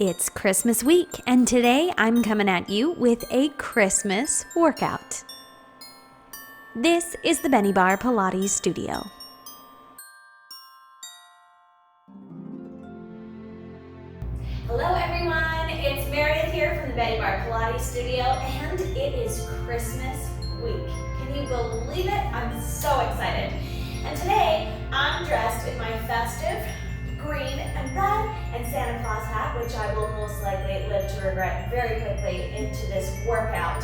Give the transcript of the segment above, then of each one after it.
It's Christmas week, and today I'm coming at you with a Christmas workout. This is the Benniebarre Pilates studio. Hello everyone, it's Meredith here from the Benniebarre Pilates studio, and it is Christmas week. Can you believe it? I'm so excited. And today I'm dressed in my festive green and red and Santa Claus hat, which I will most likely live to regret very quickly into this workout.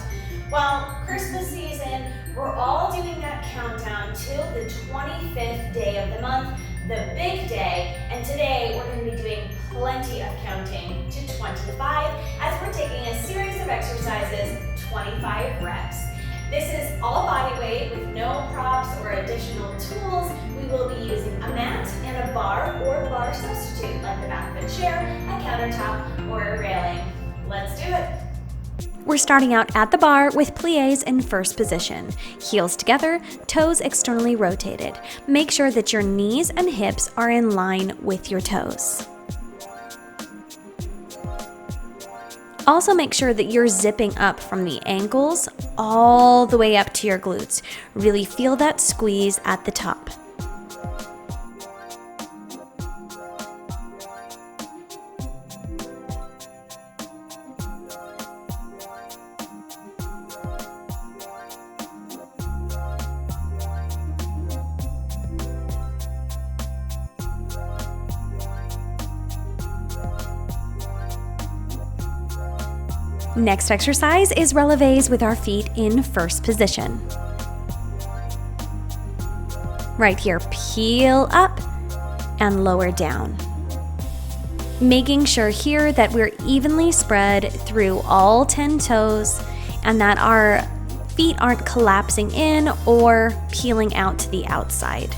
Well, Christmas season, we're all doing that countdown to the 25th day of the month, the big day, and today we're going to be doing plenty of counting to 25 as we're taking a series of exercises, 25 reps. This is all body weight with no props or additional tools. We will be using a mat and a bar or bar substitute like the back of a chair, a countertop, or a railing. Let's do it. We're starting out at the bar with plies in first position. Heels together, toes externally rotated. Make sure that your knees and hips are in line with your toes. Also make sure that you're zipping up from the ankles all the way up to your glutes. Really feel that squeeze at the top. Next exercise is releves with our feet in first position. Right here, peel up and lower down. Making sure here that we're evenly spread through all 10 toes and that our feet aren't collapsing in or peeling out to the outside.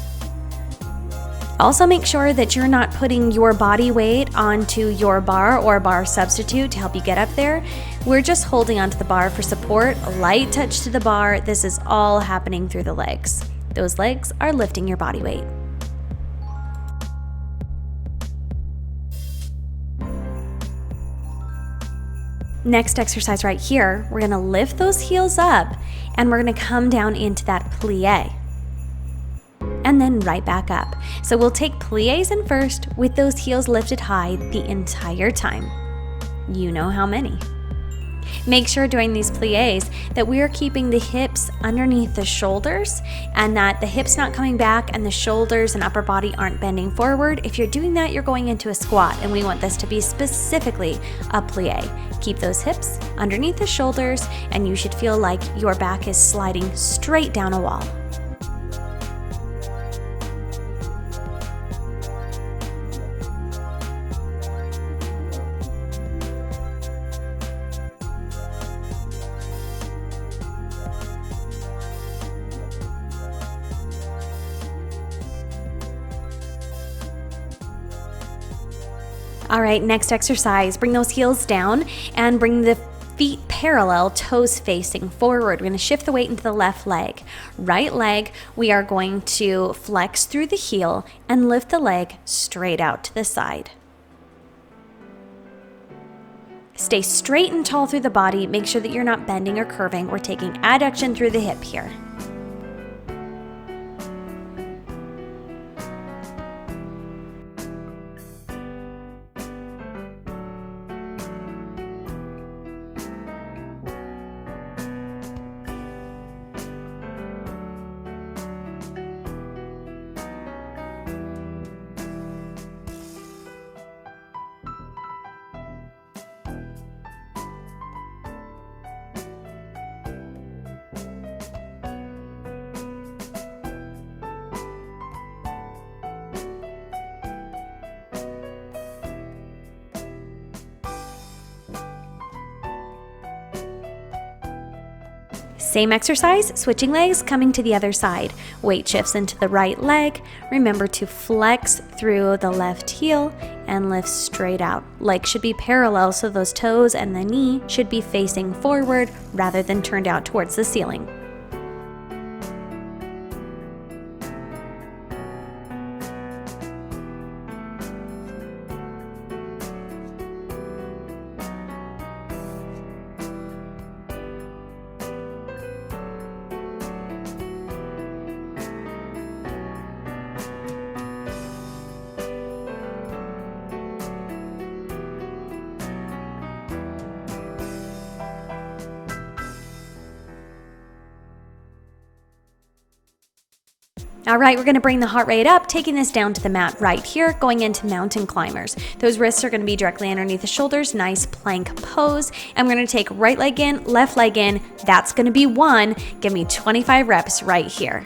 Also make sure that you're not putting your body weight onto your bar or bar substitute to help you get up there. We're just holding onto the bar for support, a light touch to the bar. This is all happening through the legs. Those legs are lifting your body weight. Next exercise right here, we're gonna lift those heels up and we're gonna come down into that plie. And then right back up. So we'll take plies in first with those heels lifted high the entire time. You know how many. Make sure during these plies that we are keeping the hips underneath the shoulders and that the hips not coming back and the shoulders and upper body aren't bending forward. If you're doing that, you're going into a squat, and we want this to be specifically a plie. Keep those hips underneath the shoulders and you should feel like your back is sliding straight down a wall. All right, next exercise, bring those heels down and bring the feet parallel, toes facing forward. We're gonna shift the weight into the left leg. Right leg, we are going to flex through the heel and lift the leg straight out to the side. Stay straight and tall through the body. Make sure that you're not bending or curving. We're taking adduction through the hip here. Same exercise, switching legs, coming to the other side. Weight shifts into the right leg. Remember to flex through the left heel and lift straight out. Legs should be parallel, so those toes and the knee should be facing forward rather than turned out towards the ceiling. All right, we're gonna bring the heart rate up, taking this down to the mat right here, going into mountain climbers. Those wrists are gonna be directly underneath the shoulders, nice plank pose. I'm gonna take right leg in, left leg in. That's gonna be 1. Give me 25 reps right here.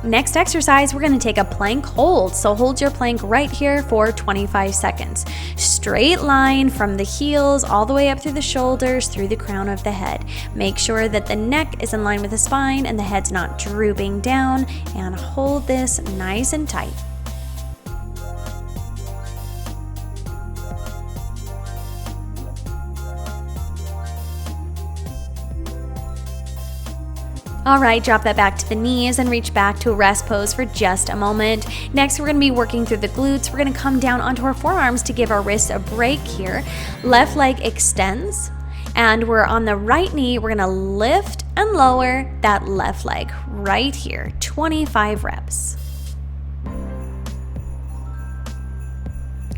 Next exercise, we're gonna take a plank hold. So hold your plank right here for 25 seconds. Straight line from the heels all the way up through the shoulders, through the crown of the head. Make sure that the neck is in line with the spine and the head's not drooping down, and hold this nice and tight. All right, drop that back to the knees and reach back to a rest pose for just a moment. Next, we're gonna be working through the glutes. We're gonna come down onto our forearms to give our wrists a break here. Left leg extends, and we're on the right knee. We're gonna lift and lower that left leg right here, 25 reps.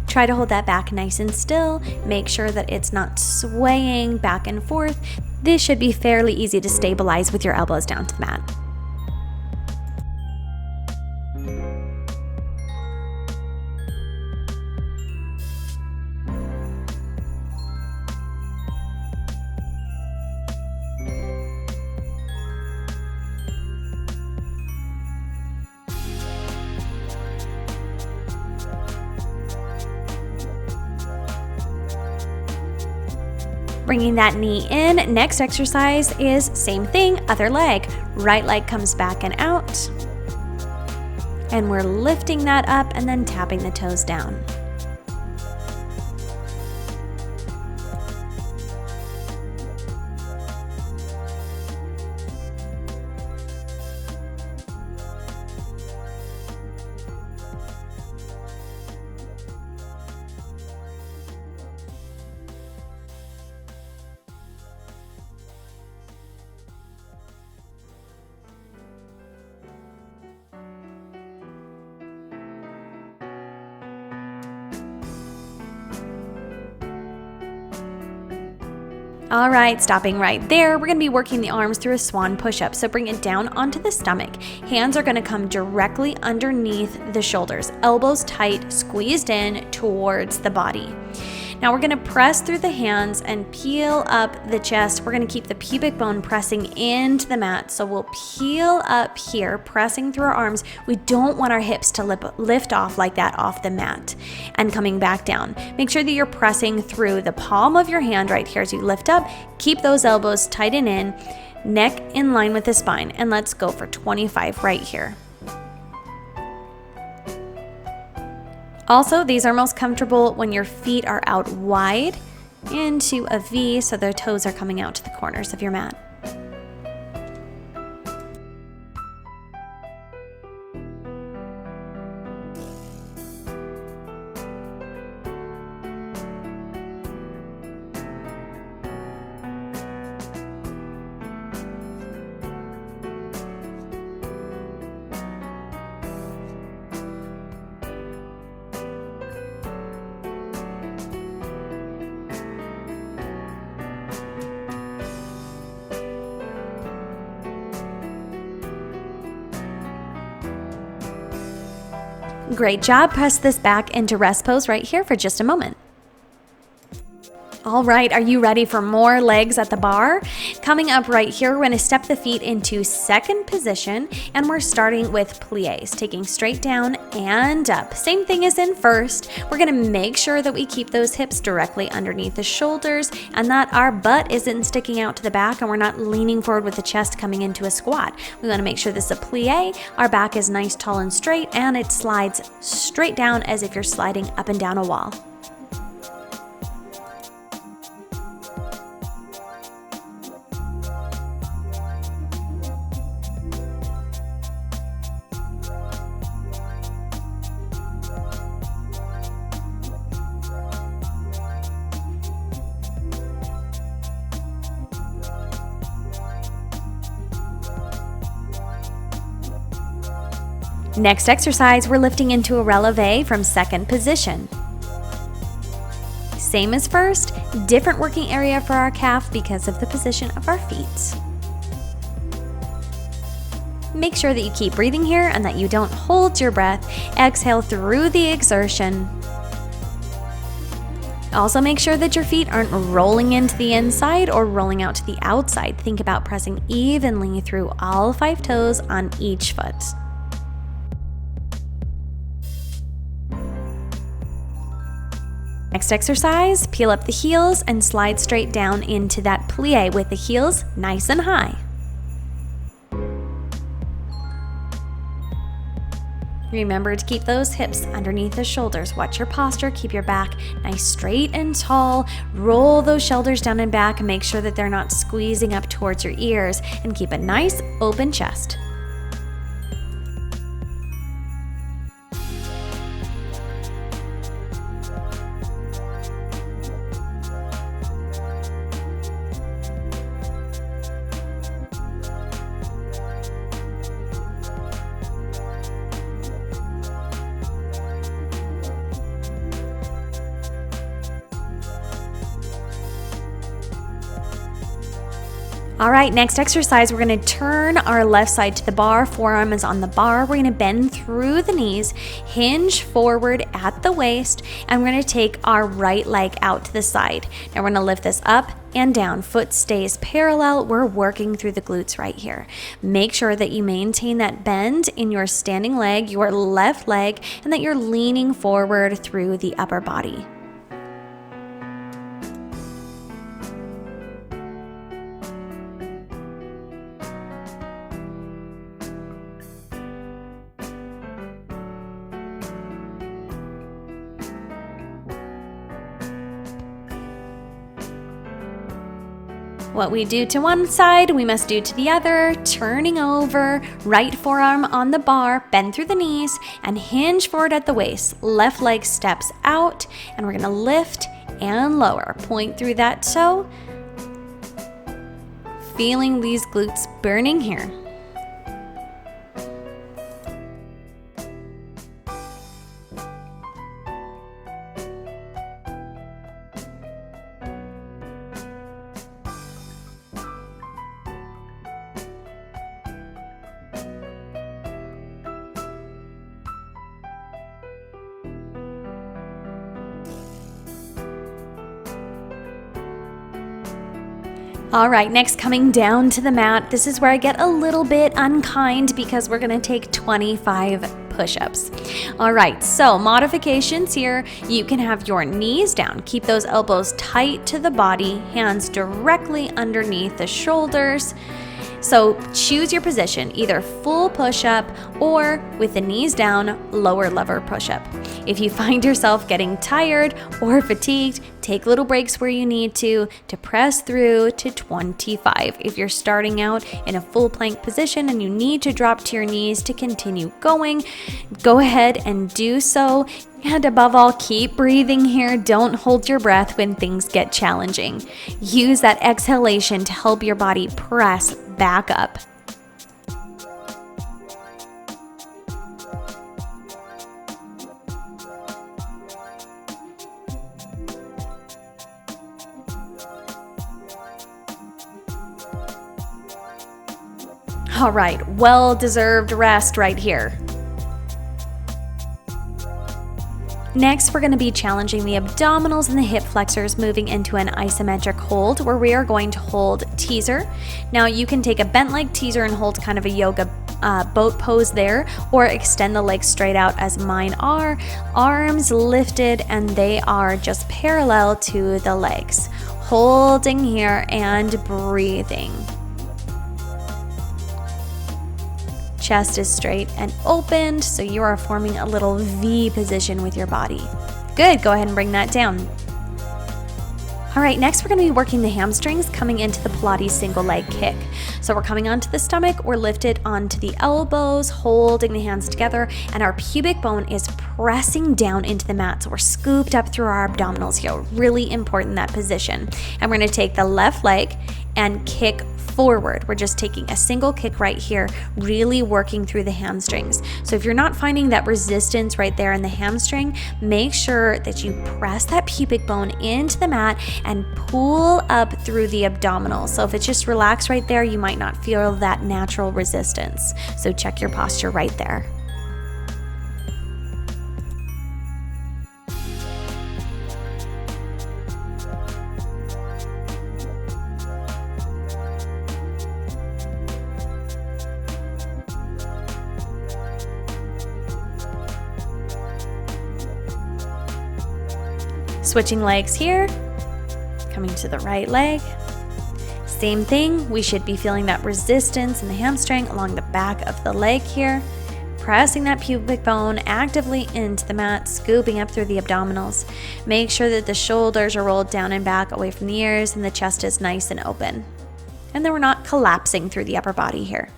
Try to hold that back nice and still. Make sure that it's not swaying back and forth. This should be fairly easy to stabilize with your elbows down to the mat. Bringing that knee in. Next exercise is same thing, other leg. Right leg comes back and out. And we're lifting that up and then tapping the toes down. All right, stopping right there, we're gonna be working the arms through a swan push-up. So bring it down onto the stomach. Hands are gonna come directly underneath the shoulders. Elbows tight, squeezed in towards the body. Now we're gonna press through the hands and peel up the chest. We're gonna keep the pubic bone pressing into the mat. So we'll peel up here, pressing through our arms. We don't want our hips to lift off like that off the mat and coming back down. Make sure that you're pressing through the palm of your hand right here as you lift up. Keep those elbows tight and in, neck in line with the spine. And let's go for 25 right here. Also, these are most comfortable when your feet are out wide into a V, so their toes are coming out to the corners of your mat. Great job. Press this back into rest pose right here for just a moment. All right, are you ready for more legs at the bar? Coming up right here, we're gonna step the feet into second position, and we're starting with plies, taking straight down and up. Same thing as in first. We're gonna make sure that we keep those hips directly underneath the shoulders and that our butt isn't sticking out to the back and we're not leaning forward with the chest coming into a squat. We wanna make sure this is a plie, our back is nice, tall, and straight, and it slides straight down as if you're sliding up and down a wall. Next exercise, we're lifting into a releve from second position. Same as first, different working area for our calf because of the position of our feet. Make sure that you keep breathing here and that you don't hold your breath. Exhale through the exertion. Also make sure that your feet aren't rolling into the inside or rolling out to the outside. Think about pressing evenly through all 5 toes on each foot. Next exercise, peel up the heels and slide straight down into that plie with the heels nice and high. Remember to keep those hips underneath the shoulders. Watch your posture, keep your back nice, straight and tall. Roll those shoulders down and back and make sure that they're not squeezing up towards your ears, and keep a nice open chest. All right, next exercise, we're gonna turn our left side to the bar, forearm is on the bar. We're gonna bend through the knees, hinge forward at the waist, and we're gonna take our right leg out to the side. Now we're gonna lift this up and down, foot stays parallel. We're working through the glutes right here. Make sure that you maintain that bend in your standing leg, your left leg, and that you're leaning forward through the upper body. What we do to one side, we must do to the other. Turning over, right forearm on the bar, bend through the knees, and hinge forward at the waist. Left leg steps out, and we're gonna lift and lower. Point through that toe. Feeling these glutes burning here. All right, next, coming down to the mat. This is where I get a little bit unkind because we're gonna take 25 push-ups. All right, so modifications here. You can have your knees down. Keep those elbows tight to the body, hands directly underneath the shoulders. So choose your position, either full push-up or with the knees down, lower lever push-up. If you find yourself getting tired or fatigued, take little breaks where you need to press through to 25. If you're starting out in a full plank position and you need to drop to your knees to continue going, go ahead and do so. And above all, keep breathing here. Don't hold your breath when things get challenging. Use that exhalation to help your body press back up. All right, well-deserved rest right here. Next, we're going to be challenging the abdominals and the hip flexors, moving into an isometric hold where we are going to hold teaser. Now you can take a bent leg teaser and hold kind of a yoga boat pose there, or extend the legs straight out as mine are. Arms lifted and they are just parallel to the legs. Holding here and breathing. Chest is straight and opened, so you are forming a little V position with your body. Good, go ahead and bring that down. All right, next we're gonna be working the hamstrings coming into the Pilates single leg kick. So we're coming onto the stomach, we're lifted onto the elbows, holding the hands together, and our pubic bone is pressing down into the mat. So we're scooped up through our abdominals here. Really important, that position. And we're gonna take the left leg and kick forward. We're just taking a single kick right here, really working through the hamstrings. So if you're not finding that resistance right there in the hamstring, make sure that you press that pubic bone into the mat and pull up through the abdominals. So if it's just relaxed right there, you might not feel that natural resistance. So check your posture right there. Switching legs here, coming to the right leg. Same thing, we should be feeling that resistance in the hamstring along the back of the leg here. Pressing that pubic bone actively into the mat, scooping up through the abdominals. Make sure that the shoulders are rolled down and back away from the ears and the chest is nice and open. And then we're not collapsing through the upper body here.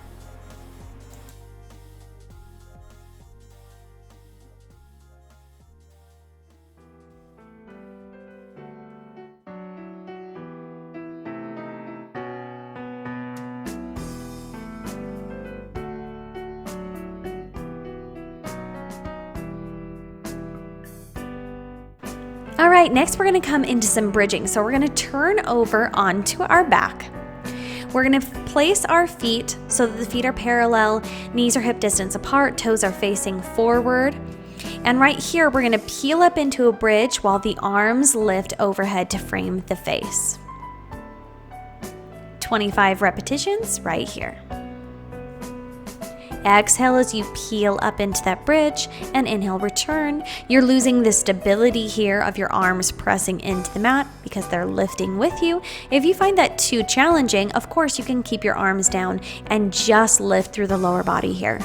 All right, next we're gonna come into some bridging. So we're gonna turn over onto our back. We're gonna place our feet so that the feet are parallel, knees are hip distance apart, toes are facing forward. And right here, we're gonna peel up into a bridge while the arms lift overhead to frame the face. 25 repetitions right here. Exhale as you peel up into that bridge, and inhale, return. You're losing the stability here of your arms pressing into the mat because they're lifting with you. If you find that too challenging, of course you can keep your arms down and just lift through the lower body here.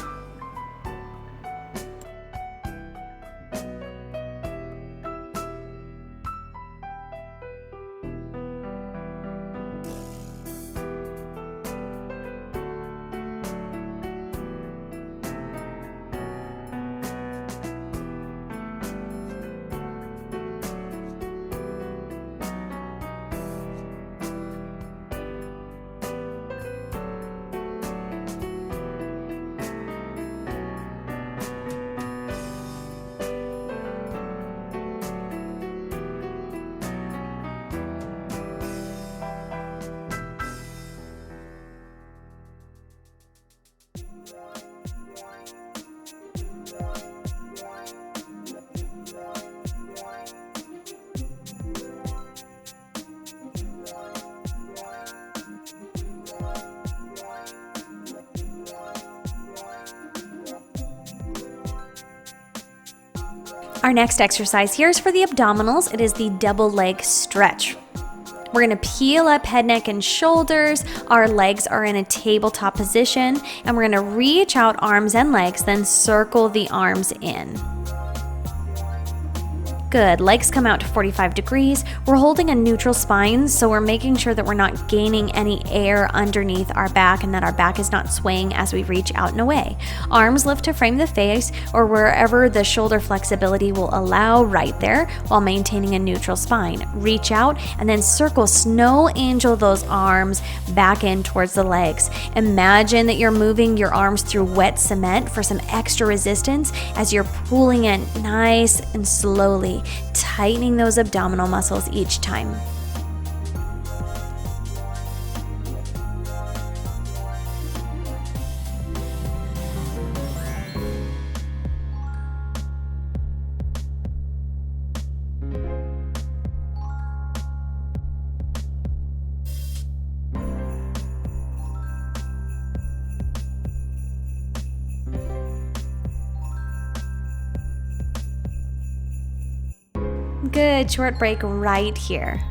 Our next exercise here is for the abdominals. It is the double leg stretch. We're gonna peel up head, neck, and shoulders. Our legs are in a tabletop position, and we're gonna reach out arms and legs, then circle the arms in. Good, legs come out to 45 degrees. We're holding a neutral spine, so we're making sure that we're not gaining any air underneath our back and that our back is not swaying as we reach out and away. Arms lift to frame the face or wherever the shoulder flexibility will allow right there while maintaining a neutral spine. Reach out and then circle, snow angel those arms back in towards the legs. Imagine that you're moving your arms through wet cement for some extra resistance as you're pulling in nice and slowly, tightening those abdominal muscles each time. Good, short break right here.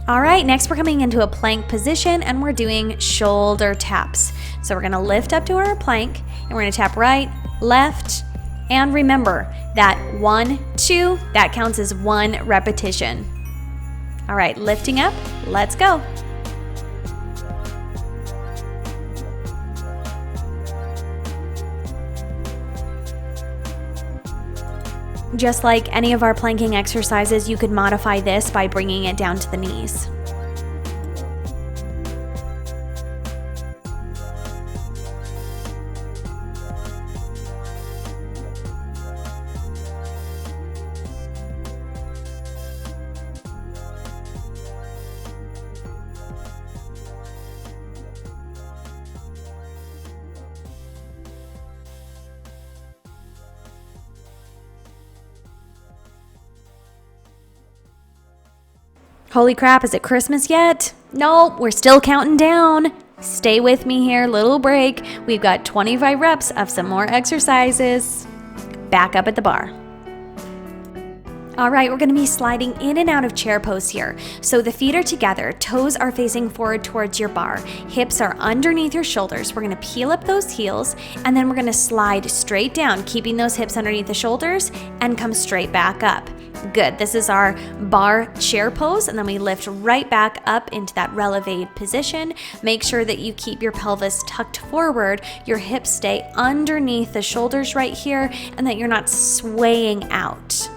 All right, next we're coming into a plank position and we're doing shoulder taps. So we're gonna lift up to our plank and we're gonna tap right, left, and remember that 1, 2, that counts as 1 repetition. All right, lifting up, let's go. Just like any of our planking exercises, you could modify this by bringing it down to the knees. Holy crap, is it Christmas yet? Nope, we're still counting down. Stay with me here, little break. We've got 25 reps of some more exercises. Back up at the bar. All right, we're gonna be sliding in and out of chair pose here. So the feet are together, toes are facing forward towards your bar, hips are underneath your shoulders. We're gonna peel up those heels, and then we're gonna slide straight down, keeping those hips underneath the shoulders, and come straight back up. Good, this is our bar chair pose, and then we lift right back up into that releve position. Make sure that you keep your pelvis tucked forward, your hips stay underneath the shoulders right here, and that you're not swaying out.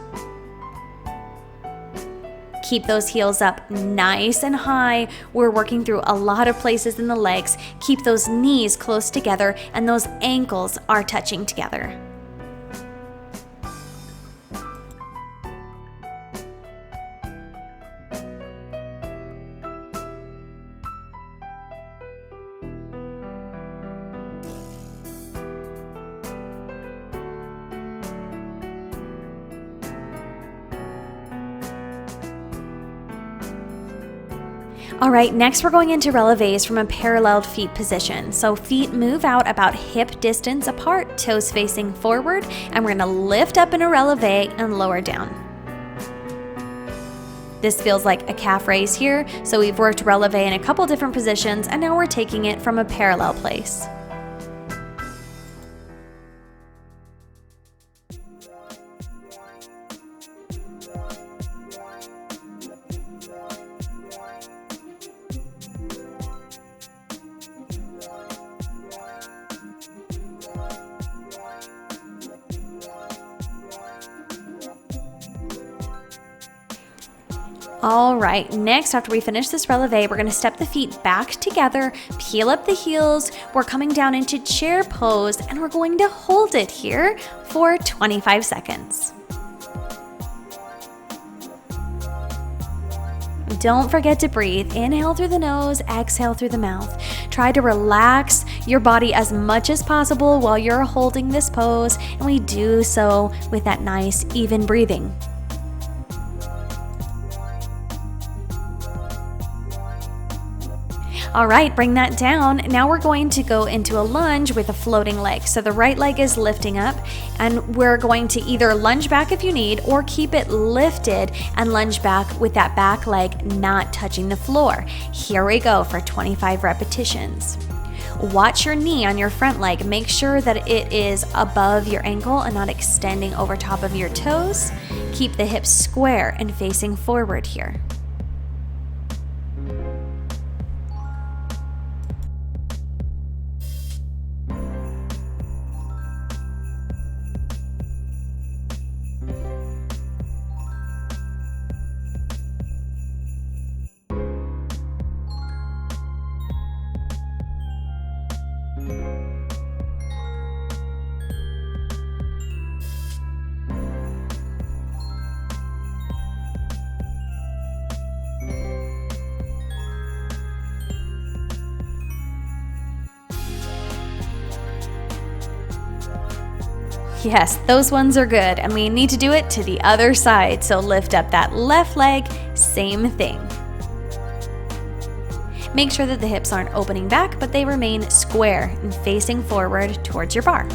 Keep those heels up nice and high. We're working through a lot of places in the legs. Keep those knees close together and those ankles are touching together. All right, next we're going into releves from a paralleled feet position. So feet move out about hip distance apart, toes facing forward, and we're gonna lift up in a releve and lower down. This feels like a calf raise here, so we've worked releve in a couple different positions, and now we're taking it from a parallel place. All right, next, after we finish this releve, we're gonna step the feet back together, peel up the heels, we're coming down into chair pose, and we're going to hold it here for 25 seconds. Don't forget to breathe. Inhale through the nose, exhale through the mouth. Try to relax your body as much as possible while you're holding this pose, and we do so with that nice, even breathing. All right, bring that down. Now we're going to go into a lunge with a floating leg. So the right leg is lifting up, and we're going to either lunge back if you need, or keep it lifted and lunge back with that back leg not touching the floor. Here we go for 25 repetitions. Watch your knee on your front leg. Make sure that it is above your ankle and not extending over top of your toes. Keep the hips square and facing forward here. Yes, those ones are good, and we need to do it to the other side. So lift up that left leg, same thing. Make sure that the hips aren't opening back, but they remain square and facing forward towards your bar.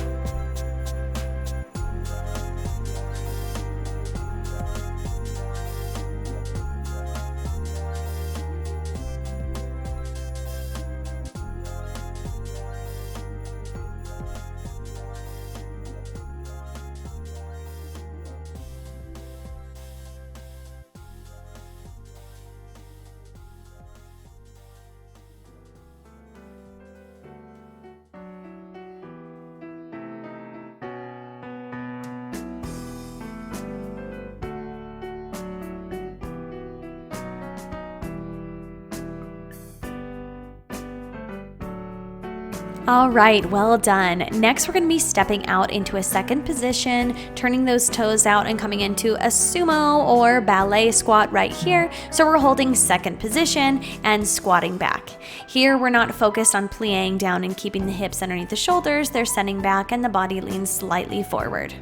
All right, well done. Next, we're going to be stepping out into a second position, turning those toes out and coming into a sumo or ballet squat right here. So we're holding second position and squatting back. Here, we're not focused on plieing down and keeping the hips underneath the shoulders. They're sending back and the body leans slightly forward.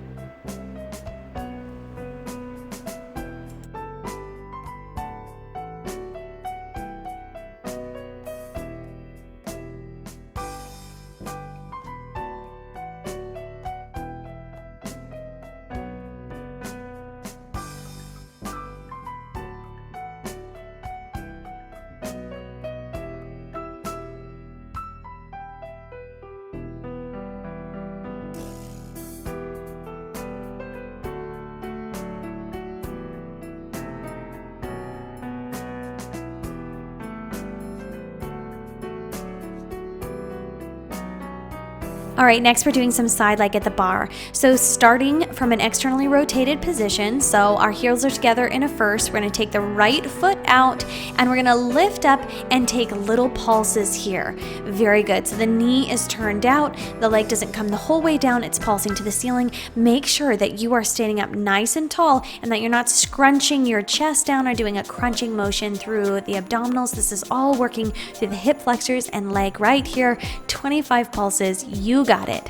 All right, next we're doing some side leg at the bar. So starting from an externally rotated position, so our heels are together in a first, we're gonna take the right foot out and we're gonna lift up and take little pulses here. Very good, so the knee is turned out, the leg doesn't come the whole way down, it's pulsing to the ceiling. Make sure that you are standing up nice and tall and that you're not scrunching your chest down or doing a crunching motion through the abdominals. This is all working through the hip flexors and leg right here. 25 pulses, you got it.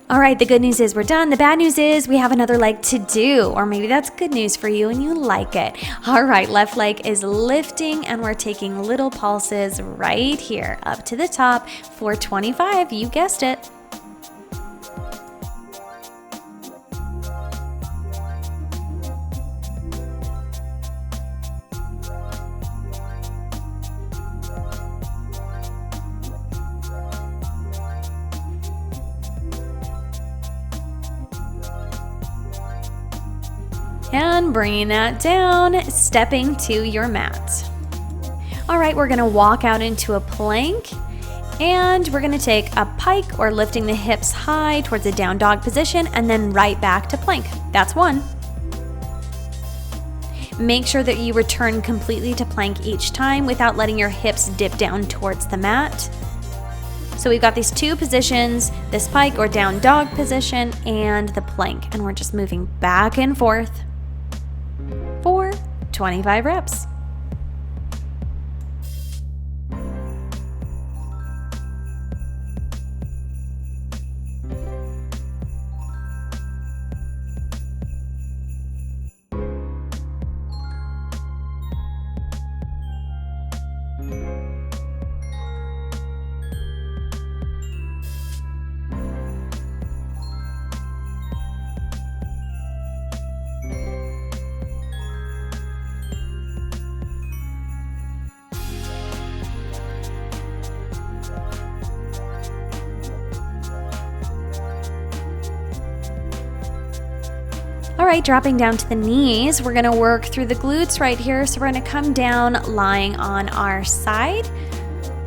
All right, the good news is we're done. The bad news is we have another leg to do, or maybe that's good news for you and you like it. All right, left leg is lifting and we're taking little pulses right here up to the top for 25. You guessed it. And bringing that down, stepping to your mat. All right, we're gonna walk out into a plank and we're gonna take a pike or lifting the hips high towards a down dog position and then right back to plank. That's one. Make sure that you return completely to plank each time without letting your hips dip down towards the mat. So we've got these two positions, this pike or down dog position and the plank, and we're just moving back and forth for 25 reps. All right, dropping down to the knees, we're gonna work through the glutes right here. So we're gonna come down lying on our side.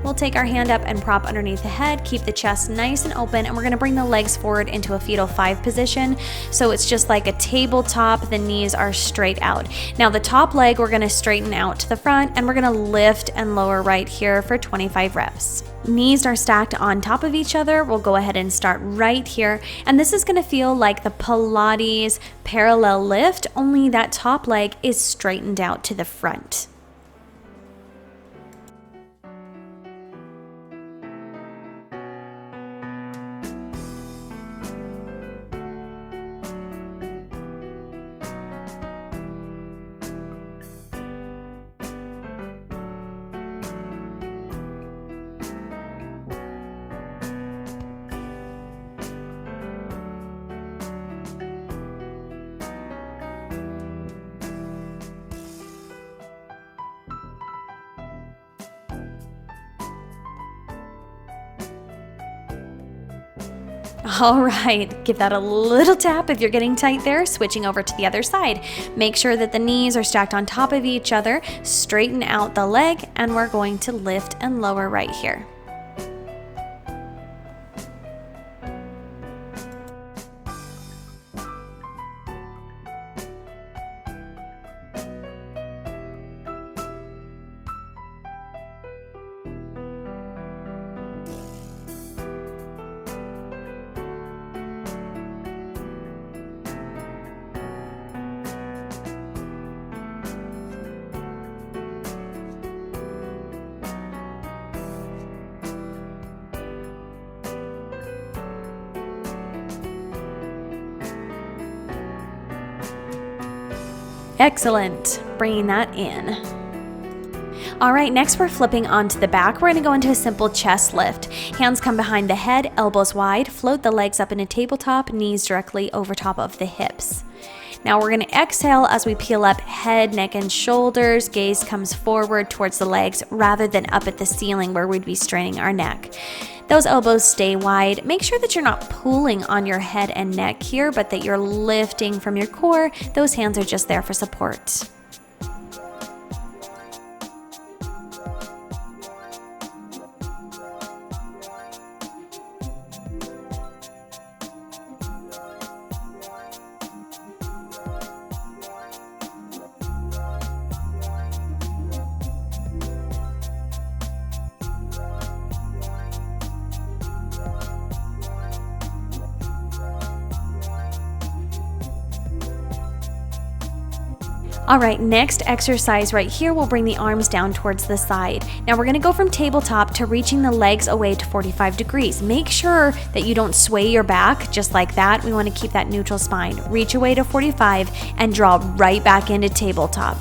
We'll take our hand up and prop underneath the head, keep the chest nice and open, and we're gonna bring the legs forward into a fetal 5 position. So it's just like a tabletop, the knees are straight out. Now the top leg, we're gonna straighten out to the front and we're gonna lift and lower right here for 25 reps. Knees are stacked on top of each other. We'll go ahead and start right here. And this is gonna feel like the Pilates parallel lift, only that top leg is straightened out to the front. All right, give that a little tap if you're getting tight there, switching over to the other side. Make sure that the knees are stacked on top of each other, straighten out the leg, and we're going to lift and lower right here. Excellent. Bringing that in. All right, next we're flipping onto the back. We're gonna go into a simple chest lift. Hands come behind the head, elbows wide, float the legs up in a tabletop, knees directly over top of the hips. Now we're gonna exhale as we peel up head, neck, and shoulders. Gaze comes forward towards the legs rather than up at the ceiling where we'd be straining our neck. Those elbows stay wide. Make sure that you're not pulling on your head and neck here, but that you're lifting from your core. Those hands are just there for support. All right, next exercise right here, we'll bring the arms down towards the side. Now we're gonna go from tabletop to reaching the legs away to 45 degrees. Make sure that you don't sway your back just like that. We wanna keep that neutral spine. Reach away to 45 and draw right back into tabletop.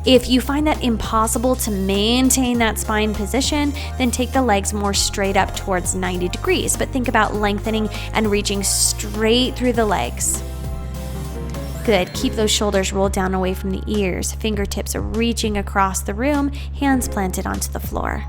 If you find that impossible to maintain that spine position, then take the legs more straight up towards 90 degrees, but think about lengthening and reaching straight through the legs. Good. Keep those shoulders rolled down away from the ears. Fingertips are reaching across the room, hands planted onto the floor.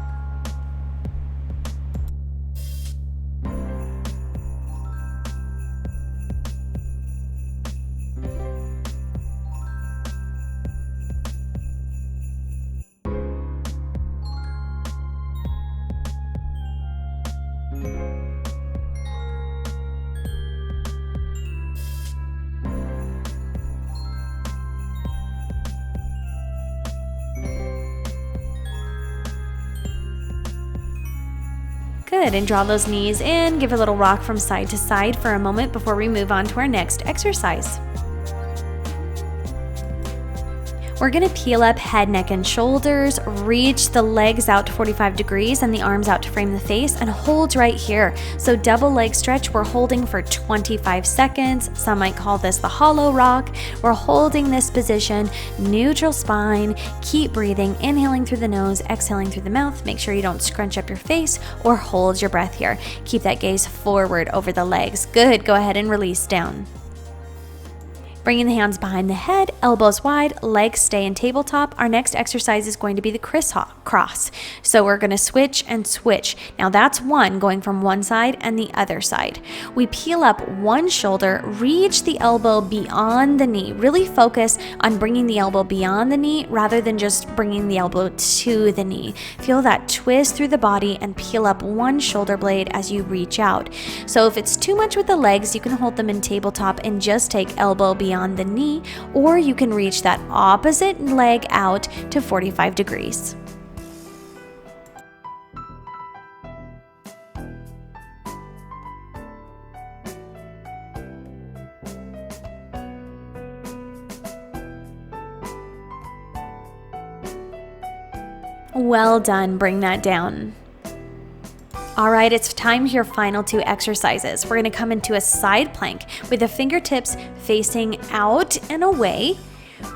Good, and draw those knees in. Give a little rock from side to side for a moment before we move on to our next exercise. We're gonna peel up head, neck, and shoulders, reach the legs out to 45 degrees and the arms out to frame the face, and hold right here. So double leg stretch, we're holding for 25 seconds. Some might call this the hollow rock. We're holding this position, neutral spine, keep breathing, inhaling through the nose, exhaling through the mouth. Make sure you don't scrunch up your face or hold your breath here. Keep that gaze forward over the legs. Good, go ahead and release down. Bringing the hands behind the head, elbows wide, legs stay in tabletop. Our next exercise is going to be the crisscross. So we're going to switch and switch. Now that's one, going from one side and the other side. We peel up one shoulder, reach the elbow beyond the knee. Really focus on bringing the elbow beyond the knee rather than just bringing the elbow to the knee. Feel that twist through the body and peel up one shoulder blade as you reach out. So if it's too much with the legs, you can hold them in tabletop and just take elbow beyond the knee, or you can reach that opposite leg out to 45 degrees. Well done, bring that down. All right, it's time for your final two exercises. We're gonna come into a side plank with the fingertips facing out and away.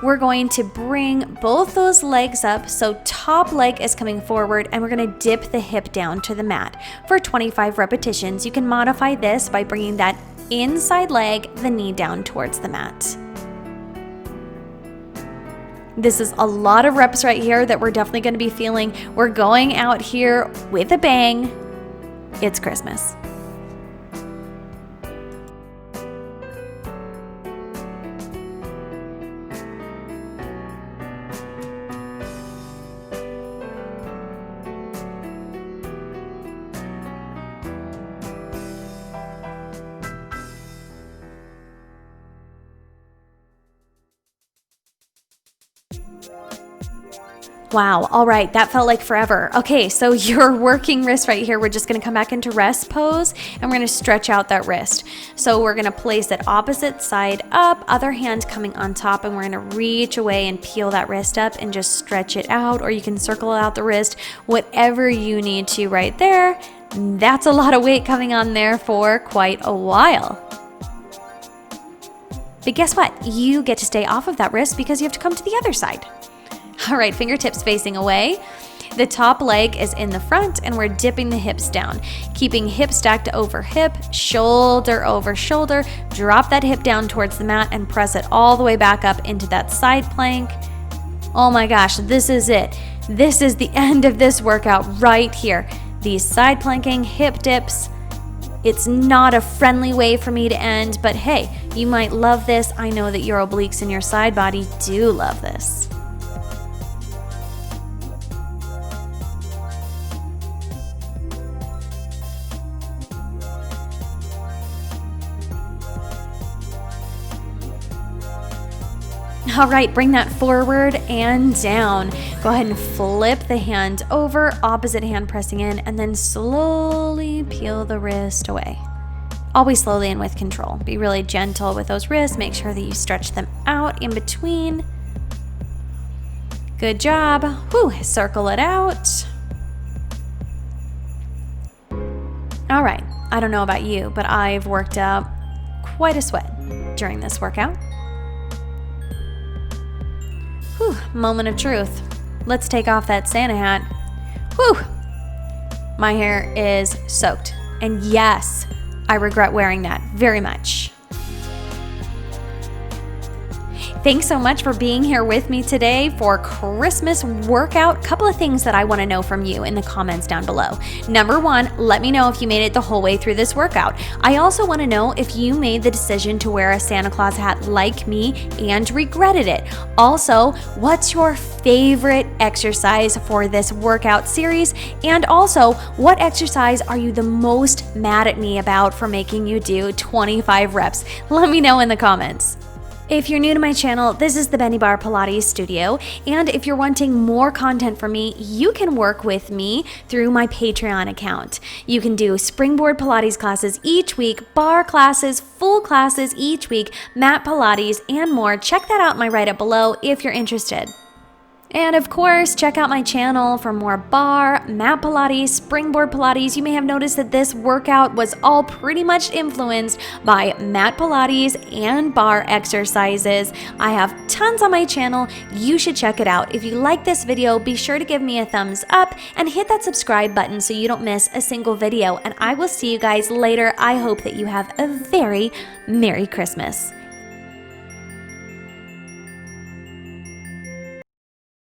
We're going to bring both those legs up, so top leg is coming forward, and we're gonna dip the hip down to the mat. For 25 repetitions, you can modify this by bringing that inside leg, the knee down towards the mat. This is a lot of reps right here that we're definitely gonna be feeling. We're going out here with a bang. It's Christmas. Wow, all right, that felt like forever. Okay, so your working wrist right here, we're just gonna come back into rest pose and we're gonna stretch out that wrist. So we're gonna place it opposite side up, other hand coming on top, and we're gonna reach away and peel that wrist up and just stretch it out, or you can circle out the wrist, whatever you need to right there. That's a lot of weight coming on there for quite a while. But guess what? You get to stay off of that wrist because you have to come to the other side. All right, fingertips facing away. The top leg is in the front and we're dipping the hips down, keeping hip stacked over hip, shoulder over shoulder. Drop that hip down towards the mat and press it all the way back up into that side plank. Oh my gosh, this is it. This is the end of this workout right here. These side planking hip dips. It's not a friendly way for me to end, but hey, you might love this. I know that your obliques and your side body do love this. All right, bring that forward and down. Go ahead and flip the hand over, opposite hand pressing in, and then slowly peel the wrist away. Always slowly and with control. Be really gentle with those wrists. Make sure that you stretch them out in between. Good job. Whew, circle it out. All right, I don't know about you, but I've worked up quite a sweat during this workout. Whew, moment of truth. Let's take off that Santa hat. Whew, my hair is soaked. And yes, I regret wearing that very much. Thanks so much for being here with me today for Christmas workout. Couple of things that I want to know from you in the comments down below. Number one, let me know if you made it the whole way through this workout. I also want to know if you made the decision to wear a Santa Claus hat like me and regretted it. Also, what's your favorite exercise for this workout series? And also, what exercise are you the most mad at me about for making you do 25 reps? Let me know in the comments. If you're new to my channel, this is the Benniebarre Pilates studio, and if you're wanting more content from me, you can work with me through my Patreon account. You can do Springboard Pilates classes each week, barre classes, full classes each week, Mat Pilates, and more. Check that out in my write-up below if you're interested. And of course, check out my channel for more barre, Mat Pilates, Springboard Pilates. You may have noticed that this workout was all pretty much influenced by Mat Pilates and barre exercises. I have tons on my channel. You should check it out. If you like this video, be sure to give me a thumbs up and hit that subscribe button so you don't miss a single video. And I will see you guys later. I hope that you have a very Merry Christmas.